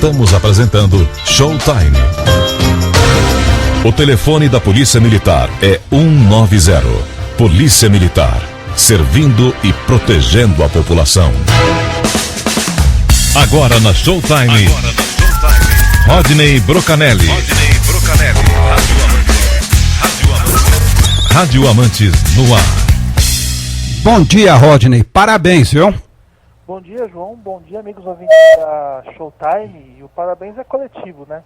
Estamos apresentando Showtime. O telefone da Polícia Militar é 190. Polícia Militar, servindo e protegendo a população. Agora na Showtime, Rodney Brocanelli. Rádio Amantes no ar. Bom dia, Rodney. Parabéns, viu? Bom dia, João. Bom dia, amigos ouvintes da Showtime. E o parabéns é coletivo, né?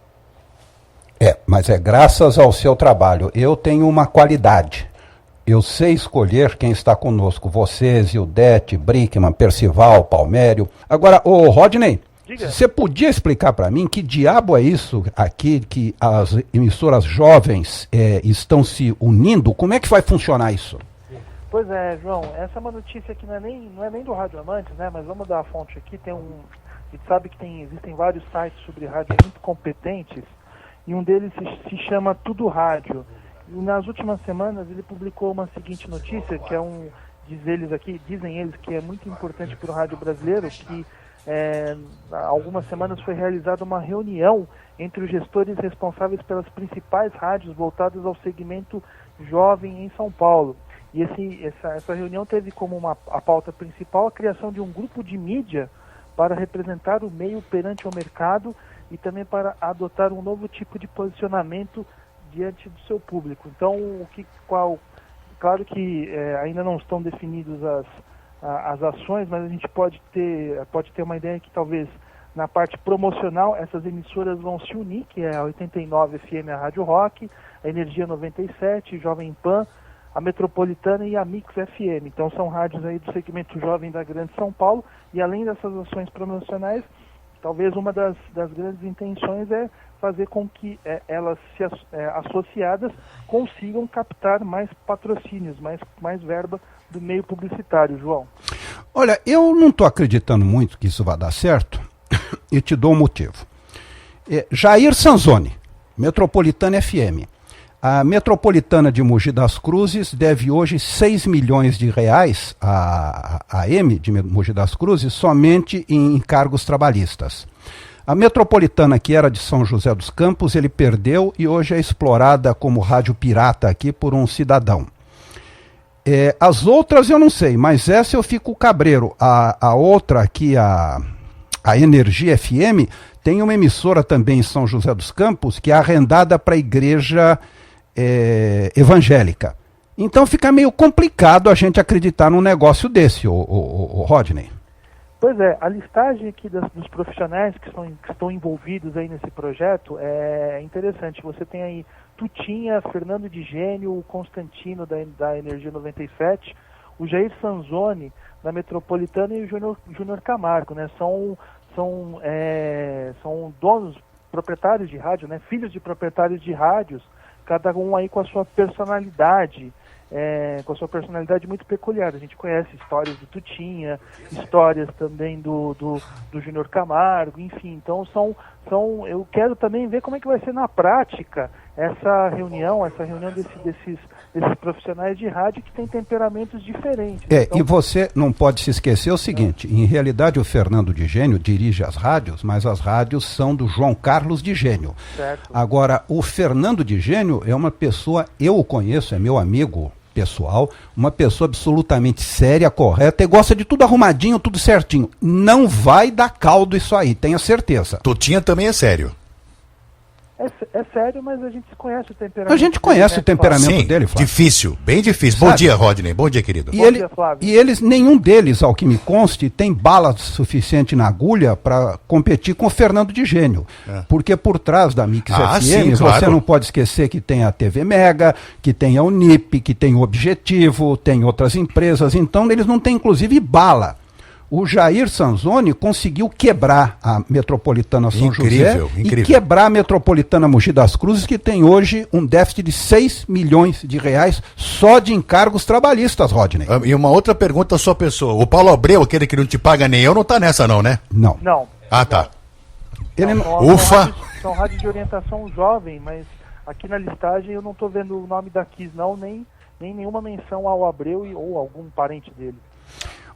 Mas é graças ao seu trabalho. Eu tenho uma qualidade. Eu sei escolher quem está conosco. Vocês, Ildete, Brickman, Percival, Palmério. Agora, ô Rodney, você podia explicar para mim que diabo é isso aqui, que as emissoras jovens estão se unindo? Como é que vai funcionar isso? Pois é, João, essa é uma notícia que não é nem do Rádio Amantes, né? Mas vamos dar a fonte aqui. A gente sabe que existem vários sites sobre rádio muito competentes, e um deles se chama Tudo Rádio. E nas últimas semanas ele publicou uma seguinte notícia, que dizem eles que é muito importante para o rádio brasileiro, que há algumas semanas foi realizada uma reunião entre os gestores responsáveis pelas principais rádios voltadas ao segmento jovem em São Paulo. E essa reunião teve como a pauta principal a criação de um grupo de mídia para representar o meio perante o mercado e também para adotar um novo tipo de posicionamento diante do seu público. Então, claro que ainda não estão definidas as ações, mas a gente pode ter uma ideia que talvez na parte promocional essas emissoras vão se unir, que é a 89 FM, a Rádio Rock, a Energia 97, Jovem Pan, a Metropolitana e a Mix FM. Então são rádios aí do segmento jovem da Grande São Paulo, e além dessas ações promocionais, talvez uma das grandes intenções é fazer com que elas, associadas, consigam captar mais patrocínios, mais verba do meio publicitário, João. Olha, eu não estou acreditando muito que isso vai dar certo, e te dou um motivo. Jair Sanzoni, Metropolitana FM. A Metropolitana de Mogi das Cruzes deve hoje 6 milhões de reais à AM de Mogi das Cruzes somente em encargos trabalhistas. A Metropolitana, que era de São José dos Campos, ele perdeu e hoje é explorada como rádio pirata aqui por um cidadão. As outras eu não sei, mas essa eu fico cabreiro. A outra aqui, a Energia FM, tem uma emissora também em São José dos Campos que é arrendada para a igreja evangélica. Então fica meio complicado a gente acreditar num negócio desse, o Rodney. Pois é, a listagem aqui dos profissionais que estão envolvidos aí nesse projeto é interessante. Você tem aí Tutinha, Fernando de Gênio, o Constantino da Energia 97, o Jair Sanzoni da Metropolitana e o Júnior Camargo, né? São donos, proprietários de rádio, né? Filhos de proprietários de rádios, cada um aí com a sua personalidade, muito peculiar. A gente conhece histórias do Tutinha, histórias também do Júnior Camargo, enfim. Então eu quero também ver como é que vai ser na prática essa reunião desses profissionais de rádio que têm temperamentos diferentes. E você não pode se esquecer o seguinte, em realidade o Fernando de Gênio dirige as rádios, mas as rádios são do João Carlos de Gênio. Certo. Agora, o Fernando de Gênio é uma pessoa, eu o conheço, é meu amigo pessoal, uma pessoa absolutamente séria, correta, e gosta de tudo arrumadinho, tudo certinho. Não vai dar caldo isso aí, tenha certeza. Tutinha também é sério. É sério, mas a gente conhece o temperamento. A gente conhece o temperamento dele, Flávio. Difícil, bem difícil. Sabe? Bom dia, Rodney. Bom dia, querido. Bom dia, Flávio. E eles, nenhum deles, ao que me conste, tem bala suficiente na agulha para competir com o Fernando de Gênio. Porque por trás da Mix FM, sim, você claro. não pode esquecer que tem a TV Mega, que tem a Unip, que tem o Objetivo, tem outras empresas. Então eles não têm, inclusive, bala. O Jair Sanzoni conseguiu quebrar a Metropolitana São José e quebrar a Metropolitana Mogi das Cruzes, que tem hoje um déficit de 6 milhões de reais só de encargos trabalhistas, Rodney. E uma outra pergunta à sua pessoa. O Paulo Abreu, aquele que não te paga nem eu, não tá nessa não, né? Não. Ah, tá. Ufa! São rádios de orientação jovem, mas aqui na listagem eu não estou vendo o nome da Kiss não, nem nenhuma menção ao Abreu ou algum parente dele.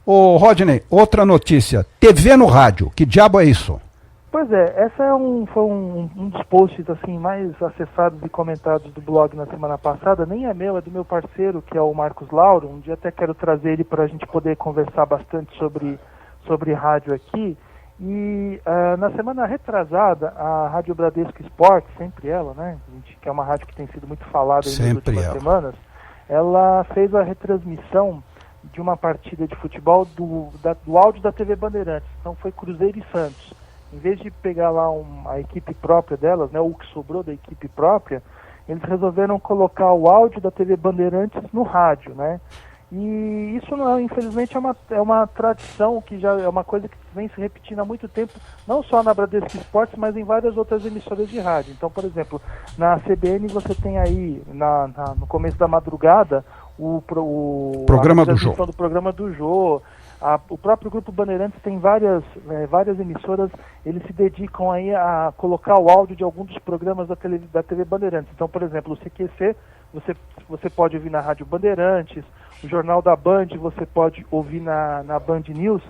Ô Rodney, outra notícia. TV no rádio, que diabo é isso? Pois é, essa foi um dos posts assim, mais acessados e comentados do blog na semana passada. Nem é meu, é do meu parceiro, que é o Marcos Lauro. Um dia até quero trazer ele para a gente poder conversar bastante sobre rádio aqui. E na semana retrasada, a Rádio Bradesco Esporte, sempre ela, né, que é uma rádio que tem sido muito falada nas últimas semanas, ela fez a retransmissão de uma partida de futebol do áudio da TV Bandeirantes. Então foi Cruzeiro e Santos. Em vez de pegar lá a equipe própria delas, né, o que sobrou da equipe própria, eles resolveram colocar o áudio da TV Bandeirantes no rádio, né? E isso, infelizmente, é uma tradição, que já é uma coisa que vem se repetindo há muito tempo, não só na Bradesco Esportes, mas em várias outras emissoras de rádio. Então, por exemplo, na CBN você tem aí, no começo da madrugada, o programa do Jô. Do programa do Jô. O próprio Grupo Bandeirantes tem várias emissoras, eles se dedicam aí a colocar o áudio de alguns dos programas da TV Bandeirantes. Então, por exemplo, o CQC, você pode ouvir na Rádio Bandeirantes, o Jornal da Band você pode ouvir na Band News.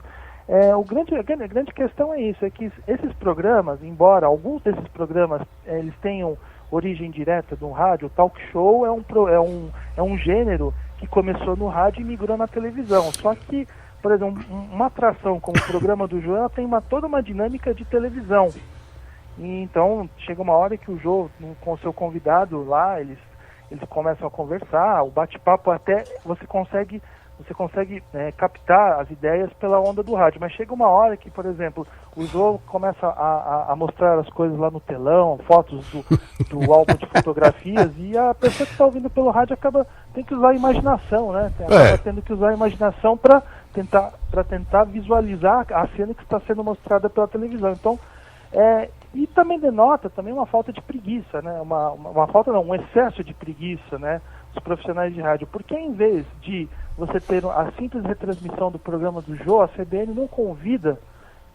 A grande questão é isso, é que esses programas, embora alguns desses programas eles tenham origem direta do rádio, o talk show é um gênero que começou no rádio e migrou na televisão. Só que, por exemplo, uma atração como o programa do Jô, ela tem toda uma dinâmica de televisão. E então, chega uma hora que o Jô, com o seu convidado lá, eles começam a conversar, o bate-papo até você consegue captar as ideias pela onda do rádio. Mas chega uma hora que, por exemplo, o Jô começa a mostrar as coisas lá no telão, fotos do álbum de fotografias, e a pessoa que está ouvindo pelo rádio tem que usar a imaginação, né? Acaba tendo que usar a imaginação para tentar visualizar a cena que está sendo mostrada pela televisão. Então, e também denota uma falta de preguiça, né? Um excesso de preguiça, né? Dos profissionais de rádio. Porque em vez de você ter a simples retransmissão do programa do Jô, a CBN não convida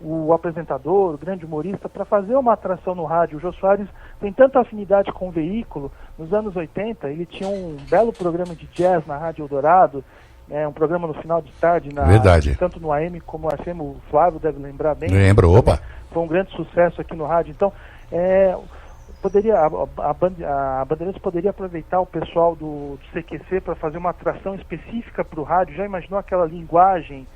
o apresentador, o grande humorista, para fazer uma atração no rádio. O Jô Soares tem tanta afinidade com o veículo. Nos anos 80, ele tinha um belo programa de jazz na Rádio Eldorado, um programa no final de tarde, tanto no AM como no FM, o Flávio deve lembrar bem. Lembro, opa! Foi um grande sucesso aqui no rádio. Então, a Bandeirantes poderia aproveitar o pessoal do CQC para fazer uma atração específica para o rádio. Já imaginou aquela linguagem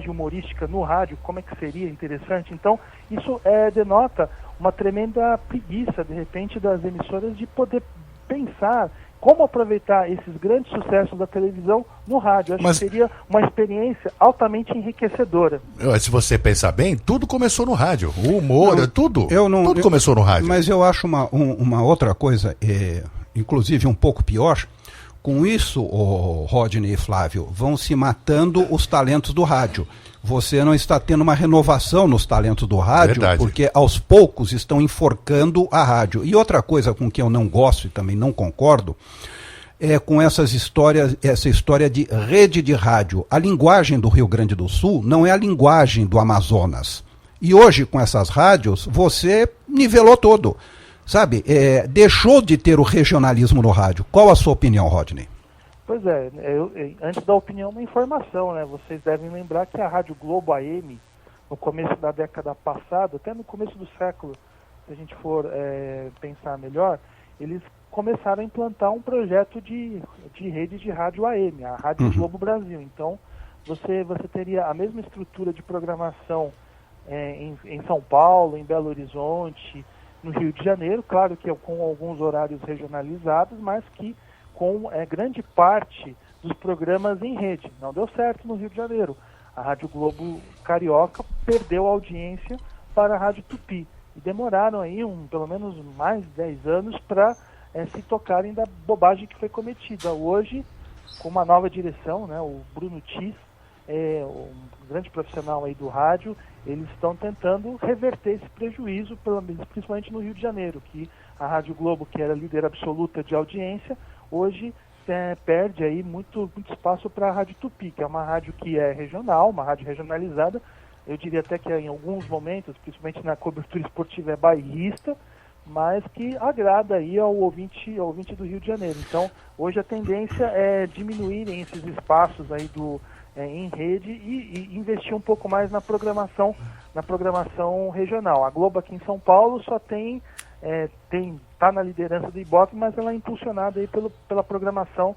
humorística no rádio? Como é que seria interessante? Então, isso denota uma tremenda preguiça, de repente, das emissoras de poder pensar como aproveitar esses grandes sucessos da televisão no rádio. Acho que seria uma experiência altamente enriquecedora. Se você pensar bem, tudo começou no rádio. O humor, tudo começou no rádio. Mas eu acho uma outra coisa, inclusive um pouco pior. Com isso, Rodney e Flávio, vão se matando os talentos do rádio. Você não está tendo uma renovação nos talentos do rádio, porque aos poucos estão enforcando a rádio. E outra coisa com que eu não gosto e também não concordo, é com essa história de rede de rádio. A linguagem do Rio Grande do Sul não é a linguagem do Amazonas. E hoje, com essas rádios, você nivelou todo. Sabe, deixou de ter o regionalismo no rádio. Qual a sua opinião, Rodney? Pois antes da opinião, uma informação, né? Vocês devem lembrar que a Rádio Globo AM, no começo da década passada, até no começo do século, se a gente for pensar melhor, eles começaram a implantar um projeto de rede de rádio AM, a Rádio Globo Brasil. Então, você teria a mesma estrutura de programação em São Paulo, em Belo Horizonte, no Rio de Janeiro, claro que com alguns horários regionalizados, mas que com grande parte dos programas em rede. Não deu certo no Rio de Janeiro. A Rádio Globo Carioca perdeu a audiência para a Rádio Tupi. E demoraram aí pelo menos mais de 10 anos para se tocarem da bobagem que foi cometida. Hoje, com uma nova direção, né, o Bruno Tis, um grande profissional aí do rádio, eles estão tentando reverter esse prejuízo, principalmente no Rio de Janeiro, que a Rádio Globo, que era líder absoluta de audiência, hoje perde aí muito espaço para a Rádio Tupi, que é uma rádio que é regional, uma rádio regionalizada. Eu diria até que em alguns momentos, principalmente na cobertura esportiva, é bairrista, mas que agrada aí ao ouvinte do Rio de Janeiro. Então, hoje a tendência é diminuírem esses espaços aí em rede e investir um pouco mais na programação regional. A Globo aqui em São Paulo só tá na liderança do Ibope, mas ela é impulsionada aí pela programação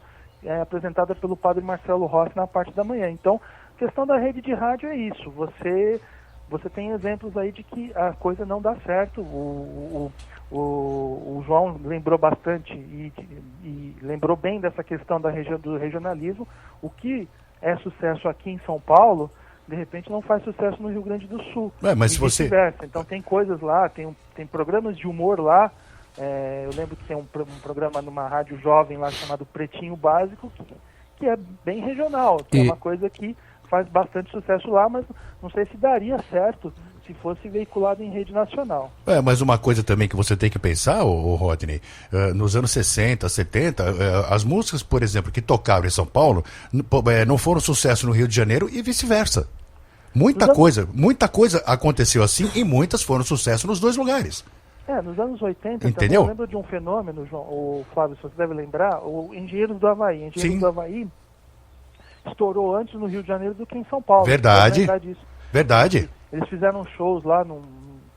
apresentada pelo padre Marcelo Rossi na parte da manhã. Então, a questão da rede de rádio é isso. Você tem exemplos aí de que a coisa não dá certo. O João lembrou bastante e lembrou bem dessa questão do regionalismo. O que é sucesso aqui em São Paulo, de repente não faz sucesso no Rio Grande do Sul. Mas e se você... vice-versa. Então tem coisas lá, tem programas de humor lá. Eu lembro que tem um programa numa rádio jovem lá chamado Pretinho Básico, que é bem regional, que é uma coisa que faz bastante sucesso lá, mas não sei se daria certo se fosse veiculado em rede nacional. Mas uma coisa também que você tem que pensar, Rodney, nos anos 60, 70, as músicas, por exemplo, que tocaram em São Paulo, não foram sucesso no Rio de Janeiro e vice-versa. Muita coisa aconteceu assim e muitas foram sucesso nos dois lugares. Nos anos 80, entendeu? Eu lembro de um fenômeno, João, o Flávio, se você deve lembrar, o Engenheiros do Havaí. Engenheiros do Havaí estourou antes no Rio de Janeiro do que em São Paulo. Verdade. Eles fizeram shows lá,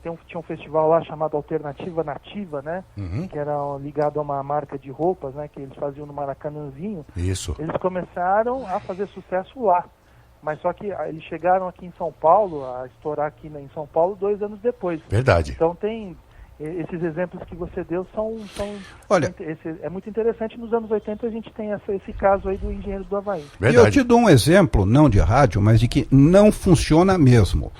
tinha um festival lá chamado Alternativa Nativa, né? Uhum. Que era ligado a uma marca de roupas, né? Que eles faziam no Maracanãzinho. Isso. Eles começaram a fazer sucesso lá. Mas só que eles chegaram aqui em São Paulo, a estourar aqui em São Paulo 2 anos depois. Verdade. Então esses exemplos que você deu Olha, é muito interessante. Nos anos 80 a gente tem esse caso aí do Engenheiro do Havaí. Verdade. E eu te dou um exemplo, não de rádio, mas de que não funciona mesmo.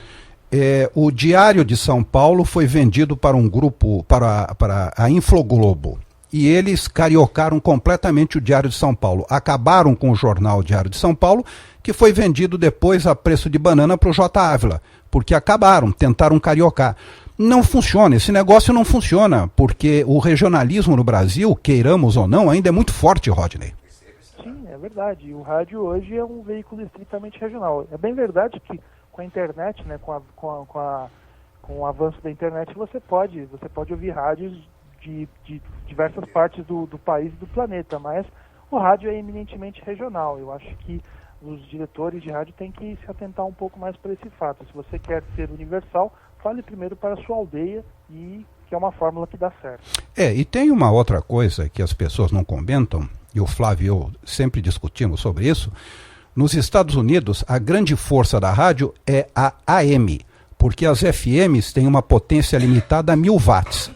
O Diário de São Paulo foi vendido para um grupo, para a Infoglobo. E eles cariocaram completamente o Diário de São Paulo. Acabaram com o jornal Diário de São Paulo, que foi vendido depois a preço de banana para o J. Ávila. Porque tentaram cariocar. Não funciona, esse negócio não funciona, porque o regionalismo no Brasil, queiramos ou não, ainda é muito forte, Rodney. Sim, é verdade. O rádio hoje é um veículo estritamente regional. É bem verdade que com a internet, né, com o avanço da internet, você pode ouvir rádios de diversas partes do país e do planeta, mas o rádio é eminentemente regional. Eu acho que os diretores de rádio têm que se atentar um pouco mais para esse fato. Se você quer ser universal, fale primeiro para a sua aldeia, que é uma fórmula que dá certo. E tem uma outra coisa que as pessoas não comentam, e o Flávio e eu sempre discutimos sobre isso. Nos Estados Unidos, a grande força da rádio é a AM, porque as FMs têm uma potência limitada a 1000 watts.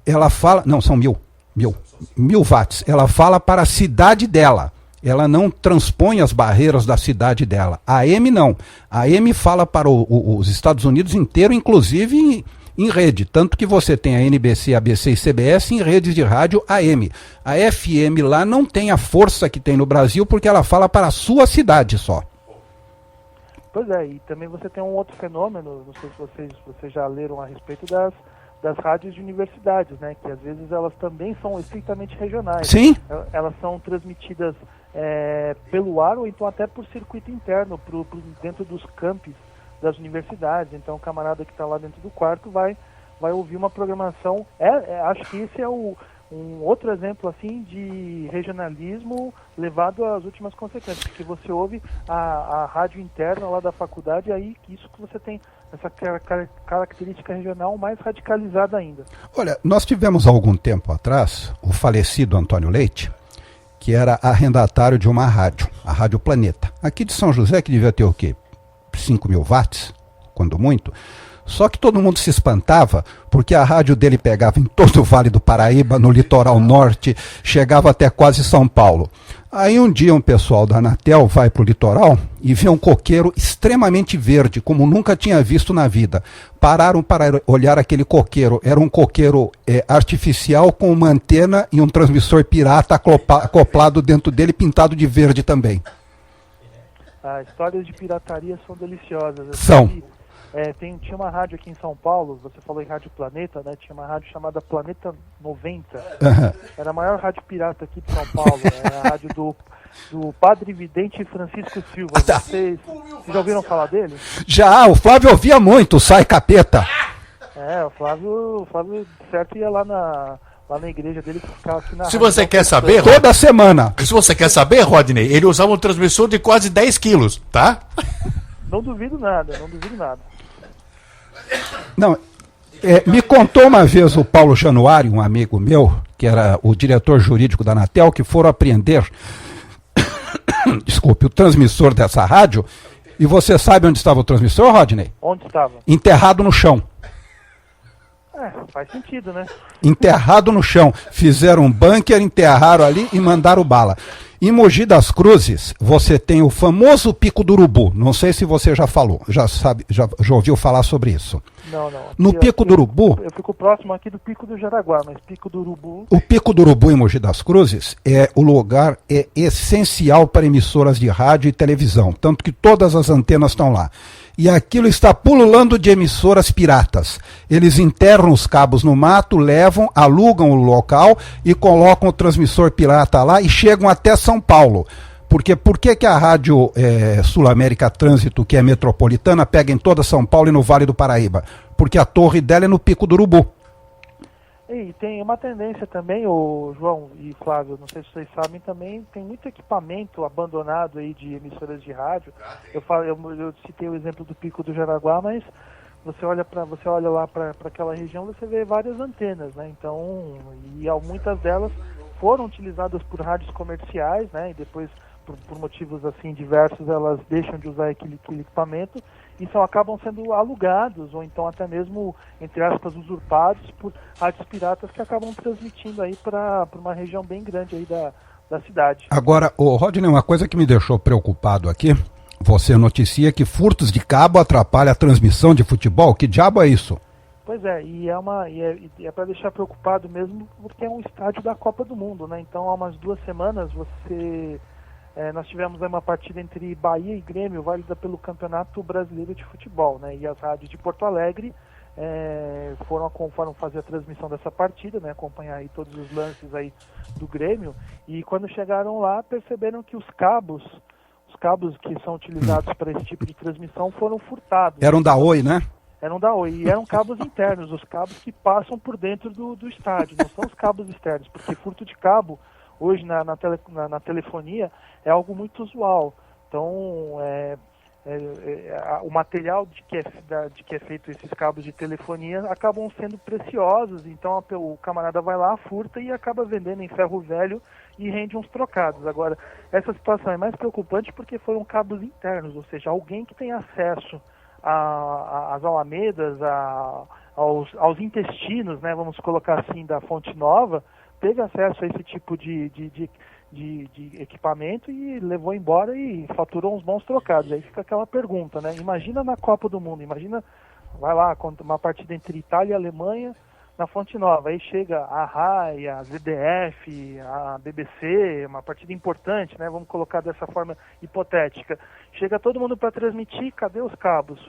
Ela fala, não, são 1000 watts. Ela fala para a cidade dela. Ela não transpõe as barreiras da cidade dela. A AM não. A AM fala para os Estados Unidos inteiro, inclusive em rede. Tanto que você tem a NBC, ABC e CBS em redes de rádio AM. A FM lá não tem a força que tem no Brasil, porque ela fala para a sua cidade só. Pois é, e também você tem um outro fenômeno, não sei se vocês já leram a respeito das rádios de universidades, né? Que às vezes elas também são estritamente regionais. Sim. Elas são transmitidas pelo ar ou então até por circuito interno, dentro dos campus das universidades. Então o camarada que está lá dentro do quarto vai ouvir uma programação. Acho que esse é um outro exemplo assim de regionalismo levado às últimas consequências, porque você ouve a rádio interna lá da faculdade, aí isso que você tem essa característica regional mais radicalizada ainda. Olha, nós tivemos há algum tempo atrás o falecido Antônio Leite, que era arrendatário de uma rádio, a Rádio Planeta, aqui de São José, que devia ter o quê? 5.000 watts, quando muito. Só que todo mundo se espantava, porque a rádio dele pegava em todo o Vale do Paraíba, no litoral norte, chegava até quase São Paulo. Aí um dia um pessoal da Anatel vai para o litoral e vê um coqueiro extremamente verde, como nunca tinha visto na vida. Pararam para olhar aquele coqueiro. Era um coqueiro artificial com uma antena e um transmissor pirata acoplado dentro dele, pintado de verde também. As histórias de pirataria são deliciosas. São. Tinha uma rádio aqui em São Paulo, você falou em Rádio Planeta, né? Tinha uma rádio chamada Planeta 90. Era a maior rádio pirata aqui de São Paulo. Era a rádio do Padre Vidente Francisco Silva. Vocês já ouviram falar dele? Já, o Flávio ouvia muito, Sai Capeta. O Flávio certo ia lá na igreja dele ficar aqui na Se você quer saber, Toda semana. se você quer saber, Rodney, ele usava um transmissor de quase 10 quilos, tá? Não duvido nada. Não, me contou uma vez o Paulo Januário, um amigo meu, que era o diretor jurídico da Anatel, que foram apreender desculpe, o transmissor dessa rádio. E você sabe onde estava o transmissor, Rodney? Onde estava? Enterrado no chão. Faz sentido, né? Enterrado no chão. Fizeram um bunker, enterraram ali e mandaram bala. Em Mogi das Cruzes, você tem o famoso Pico do Urubu. Não sei se você já falou, já ouviu falar sobre isso. Não. No Pico do Urubu... Eu fico próximo aqui do Pico do Jaraguá, mas Pico do Urubu... O Pico do Urubu em Mogi das Cruzes o lugar é essencial para emissoras de rádio e televisão, tanto que todas as antenas estão lá. E aquilo está pululando de emissoras piratas. Eles enterram os cabos no mato, levam, alugam o local e colocam o transmissor pirata lá e chegam até São Paulo. Porque por que a Rádio Sul-América Trânsito, que é metropolitana, pega em toda São Paulo e no Vale do Paraíba? Porque a torre dela é no Pico do Urubu. E tem uma tendência também, o João e Flávio, não sei se vocês sabem também, tem muito equipamento abandonado aí de emissoras de rádio. Eu citei o exemplo do Pico do Jaraguá, mas você olha lá para aquela região, você vê várias antenas, né? Então, muitas delas foram utilizadas por rádios comerciais, né? E depois, por motivos assim diversos, elas deixam de usar aquele equipamento e acabam sendo alugados ou então até mesmo, entre aspas, usurpados por rádios piratas que acabam transmitindo aí para uma região bem grande aí da cidade. Agora, Rodney, uma coisa que me deixou preocupado aqui, você noticia que furtos de cabo atrapalham a transmissão de futebol? Que diabo é isso? Pois é, e é para deixar preocupado mesmo, porque é um estádio da Copa do Mundo, né? Então, há umas 2 semanas, nós tivemos uma partida entre Bahia e Grêmio, válida pelo Campeonato Brasileiro de Futebol, né? E as rádios de Porto Alegre foram fazer a transmissão dessa partida, né? Acompanhar aí todos os lances aí do Grêmio, e quando chegaram lá, perceberam que os cabos que são utilizados para esse tipo de transmissão foram furtados. Eram da Oi, né? Eram da Oi, e eram cabos internos, os cabos que passam por dentro do estádio, não são os cabos externos, porque furto de cabo, hoje na telefonia, é algo muito usual. Então, o material de que é feito esses cabos de telefonia acabam sendo preciosos, então o camarada vai lá, furta e acaba vendendo em ferro velho e rende uns trocados. Agora, essa situação é mais preocupante porque foram cabos internos, ou seja, alguém que tem acesso às alamedas, aos intestinos, né, vamos colocar assim, da Fonte Nova, teve acesso a esse tipo de equipamento e levou embora e faturou uns bons trocados. Aí fica aquela pergunta, né? Imagina na Copa do Mundo, vai lá, uma partida entre Itália e Alemanha na Fonte Nova, aí chega a RAI, a ZDF, a BBC, uma partida importante, né? Vamos colocar dessa forma hipotética. Chega todo mundo para transmitir, cadê os cabos?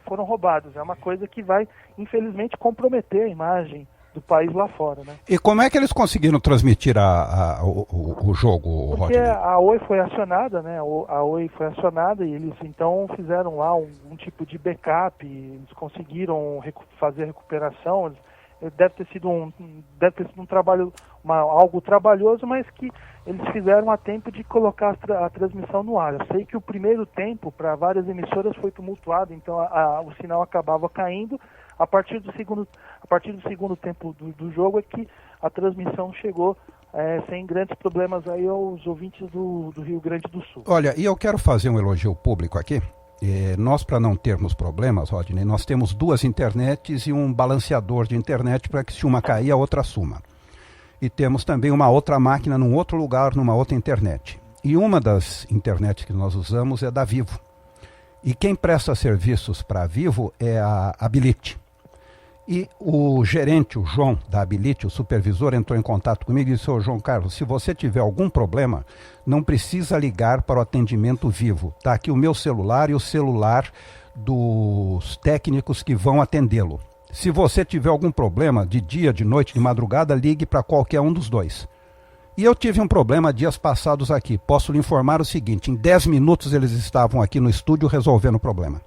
Foram roubados. É uma coisa que vai, infelizmente, comprometer a imagem do país lá fora, né? E como é que eles conseguiram transmitir o jogo, Porque Rodney? a Oi foi acionada, né? A Oi foi acionada e eles então fizeram lá um tipo de backup, eles conseguiram fazer a recuperação. Deve ter sido um trabalho, algo trabalhoso, mas que eles fizeram a tempo de colocar a transmissão no ar. Eu sei que o primeiro tempo para várias emissoras foi tumultuado, então o sinal acabava caindo. A partir do segundo tempo do jogo é que a transmissão chegou sem grandes problemas aí aos ouvintes do Rio Grande do Sul. Olha, e eu quero fazer um elogio público aqui. Nós, para não termos problemas, Rodney, nós temos 2 internets e um balanceador de internet para que se uma cair, a outra suma. E temos também uma outra máquina num outro lugar, numa outra internet. E uma das internets que nós usamos é da Vivo. E quem presta serviços para a Vivo é a Abilite. E o gerente, o João, da Abilite, o supervisor, entrou em contato comigo e disse: ô João Carlos, se você tiver algum problema, não precisa ligar para o atendimento Vivo. Está aqui o meu celular e o celular dos técnicos que vão atendê-lo. Se você tiver algum problema, de dia, de noite, de madrugada, ligue para qualquer um dos 2. E eu tive um problema dias passados aqui. Posso lhe informar o seguinte: em 10 minutos eles estavam aqui no estúdio resolvendo o problema.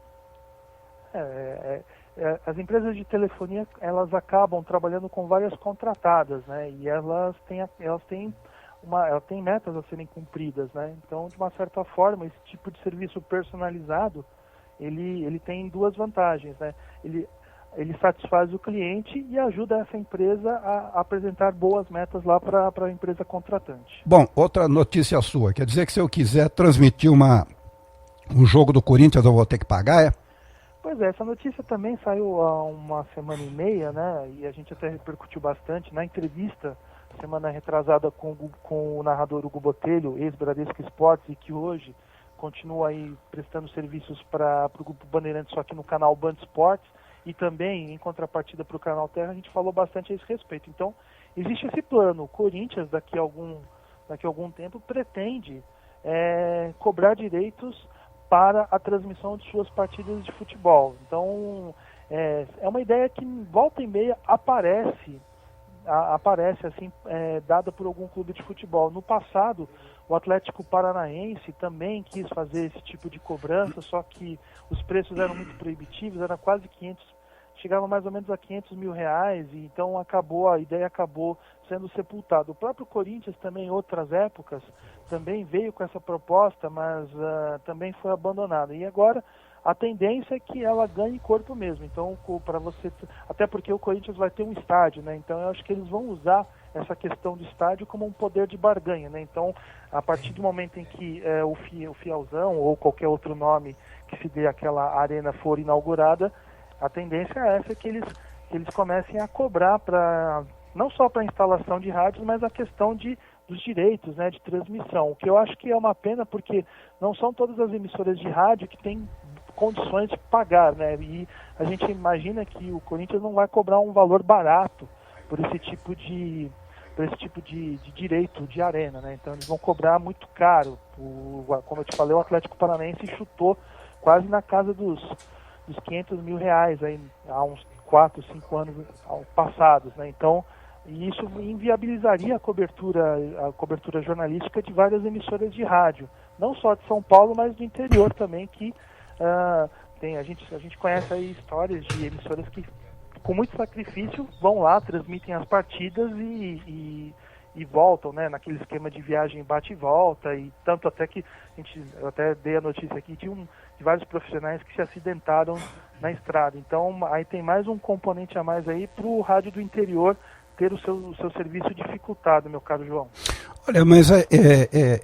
as empresas de telefonia, elas acabam trabalhando com várias contratadas, né? E elas têm metas a serem cumpridas, né? Então, de uma certa forma, esse tipo de serviço personalizado, ele tem duas vantagens, né? Ele satisfaz o cliente e ajuda essa empresa a apresentar boas metas lá para a empresa contratante. Bom, outra notícia sua, quer dizer que se eu quiser transmitir um jogo do Corinthians eu vou ter que pagar, é? Pois é, essa notícia também saiu há uma semana e meia, né? E a gente até repercutiu bastante na entrevista, semana retrasada com o narrador Hugo Botelho, ex-Bradesco Esportes, e que hoje continua aí prestando serviços para o Grupo Bandeirantes, só que no canal Band Esportes, e também, em contrapartida para o Canal Terra, a gente falou bastante a esse respeito. Então, existe esse plano. O Corinthians, daqui a algum tempo, pretende cobrar direitos para a transmissão de suas partidas de futebol. Então, é uma ideia que, volta e meia, aparece assim, dada por algum clube de futebol. No passado, o Atlético Paranaense também quis fazer esse tipo de cobrança, só que os preços eram muito proibitivos, era quase 500, chegava mais ou menos a 500 mil reais, e então a ideia acabou sendo sepultada. O próprio Corinthians também, em outras épocas, também veio com essa proposta, mas também foi abandonada. E agora a tendência é que ela ganhe corpo mesmo. Então, até porque o Corinthians vai ter um estádio, né? Então eu acho que eles vão usar essa questão do estádio como um poder de barganha, né? Então, a partir do momento em que o Fielzão ou qualquer outro nome que se dê aquela arena for inaugurada, a tendência é essa, que eles comecem a cobrar não só para a instalação de rádios, mas a questão dos direitos, né, de transmissão. O que eu acho que é uma pena, porque não são todas as emissoras de rádio que têm condições de pagar, né? E a gente imagina que o Corinthians não vai cobrar um valor barato por esse tipo de direito de arena, né? Então eles vão cobrar muito caro. Como eu te falei, o Atlético Paranaense chutou quase na casa dos 500 mil reais aí, há uns 4, 5 anos passados, né? Então, isso inviabilizaria a cobertura jornalística de várias emissoras de rádio, não só de São Paulo, mas do interior também, que a gente conhece aí histórias de emissoras que, com muito sacrifício, vão lá, transmitem as partidas e voltam, né, naquele esquema de viagem bate e volta, e tanto até que eu até dei a notícia aqui de vários profissionais que se acidentaram na estrada. Então, aí tem mais um componente a mais aí para o rádio do interior ter o seu serviço dificultado, meu caro João. Olha, mas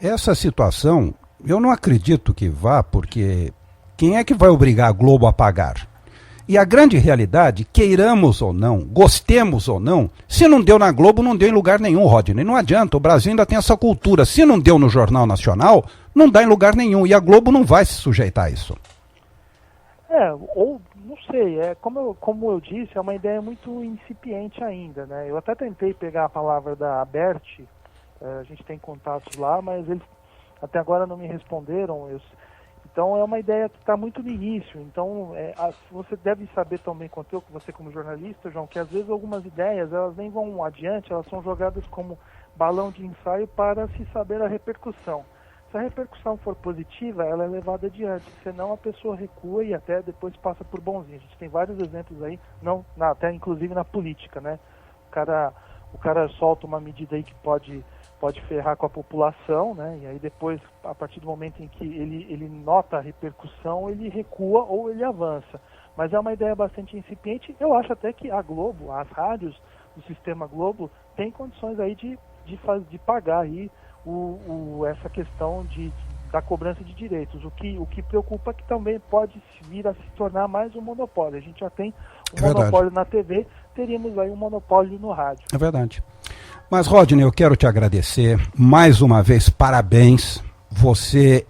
essa situação, eu não acredito que vá, porque quem é que vai obrigar a Globo a pagar? E a grande realidade, queiramos ou não, gostemos ou não, se não deu na Globo, não deu em lugar nenhum, Rodney. Não adianta, o Brasil ainda tem essa cultura. Se não deu no Jornal Nacional, não dá em lugar nenhum. E a Globo não vai se sujeitar a isso. Ou não sei, como eu disse, é uma ideia muito incipiente ainda, né? Eu até tentei pegar a palavra da Abert, a gente tem contatos lá, mas eles até agora não me responderam. Então é uma ideia que está muito no início. Então você deve saber também quanto eu, você como jornalista, João, que às vezes algumas ideias elas nem vão adiante, elas são jogadas como balão de ensaio para se saber a repercussão. Se a repercussão for positiva, ela é levada adiante, senão a pessoa recua e até depois passa por bonzinho. A gente tem vários exemplos aí, até inclusive na política, né? O cara solta uma medida aí que pode ferrar com a população, né? E aí depois, a partir do momento em que ele nota a repercussão, ele recua ou ele avança. Mas é uma ideia bastante incipiente. Eu acho até que a Globo, as rádios do Sistema Globo, têm condições aí de pagar aí essa questão da cobrança de direitos. O que preocupa é que também pode vir a se tornar mais um monopólio. A gente já tem um monopólio na TV, teríamos aí um monopólio no rádio. É verdade. Mas, Rodney, eu quero te agradecer. Mais uma vez, parabéns. Você,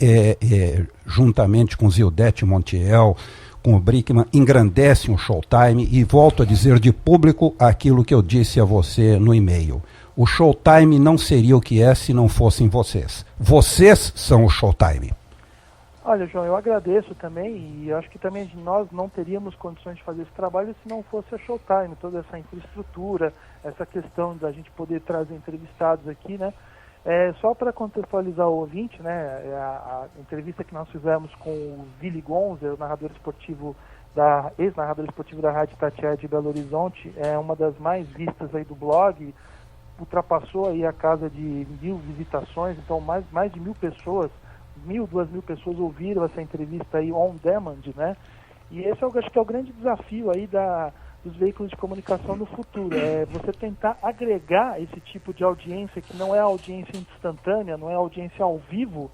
juntamente com Zildete Montiel, com o Brickman, engrandece um Showtime e volto a dizer de público aquilo que eu disse a você no e-mail. O Showtime não seria o que é se não fossem vocês. Vocês são o Showtime. Olha, João, eu agradeço também, e eu acho que também nós não teríamos condições de fazer esse trabalho se não fosse a Showtime, toda essa infraestrutura, essa questão da gente poder trazer entrevistados aqui, né? Só para contextualizar o ouvinte, né, a entrevista que nós fizemos com o Willy Gonzer, ex-narrador esportivo da Rádio Itatiaia de Belo Horizonte, é uma das mais vistas aí do blog, ultrapassou aí a casa de 1.000 visitações, então mais de 1.000 pessoas, 2.000 pessoas ouviram essa entrevista aí on demand, né? E esse acho que é o grande desafio aí dos veículos de comunicação no futuro, é você tentar agregar esse tipo de audiência que não é audiência instantânea, não é audiência ao vivo.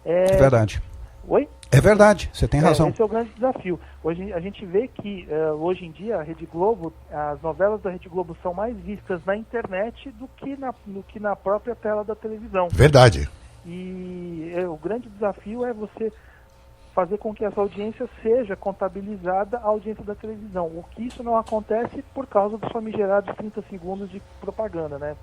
É verdade. Oi? É verdade, você tem razão. Esse é o grande desafio. Hoje a gente vê que, hoje em dia, a Rede Globo, as novelas da Rede Globo são mais vistas na internet do que na própria tela da televisão. Verdade. E o grande desafio é você fazer com que essa audiência seja contabilizada a audiência da televisão. O que isso não acontece por causa dos famigerados 30 segundos de propaganda, né?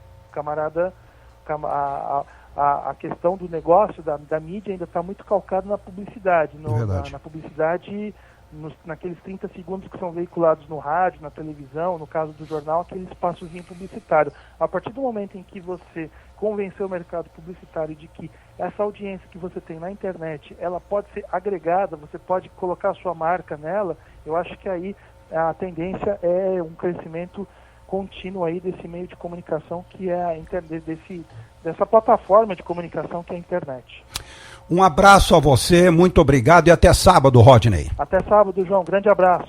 A questão do negócio, da mídia, ainda está muito calcada na publicidade. Na publicidade, naqueles 30 segundos que são veiculados no rádio, na televisão, no caso do jornal, aquele espaçozinho publicitário. A partir do momento em que você convencer o mercado publicitário de que essa audiência que você tem na internet, ela pode ser agregada, você pode colocar a sua marca nela, eu acho que aí a tendência é um crescimento contínuo aí desse meio de comunicação que é a dessa plataforma de comunicação que é a internet. Um abraço a você, muito obrigado e até sábado, Rodney. Até sábado, João. Grande abraço.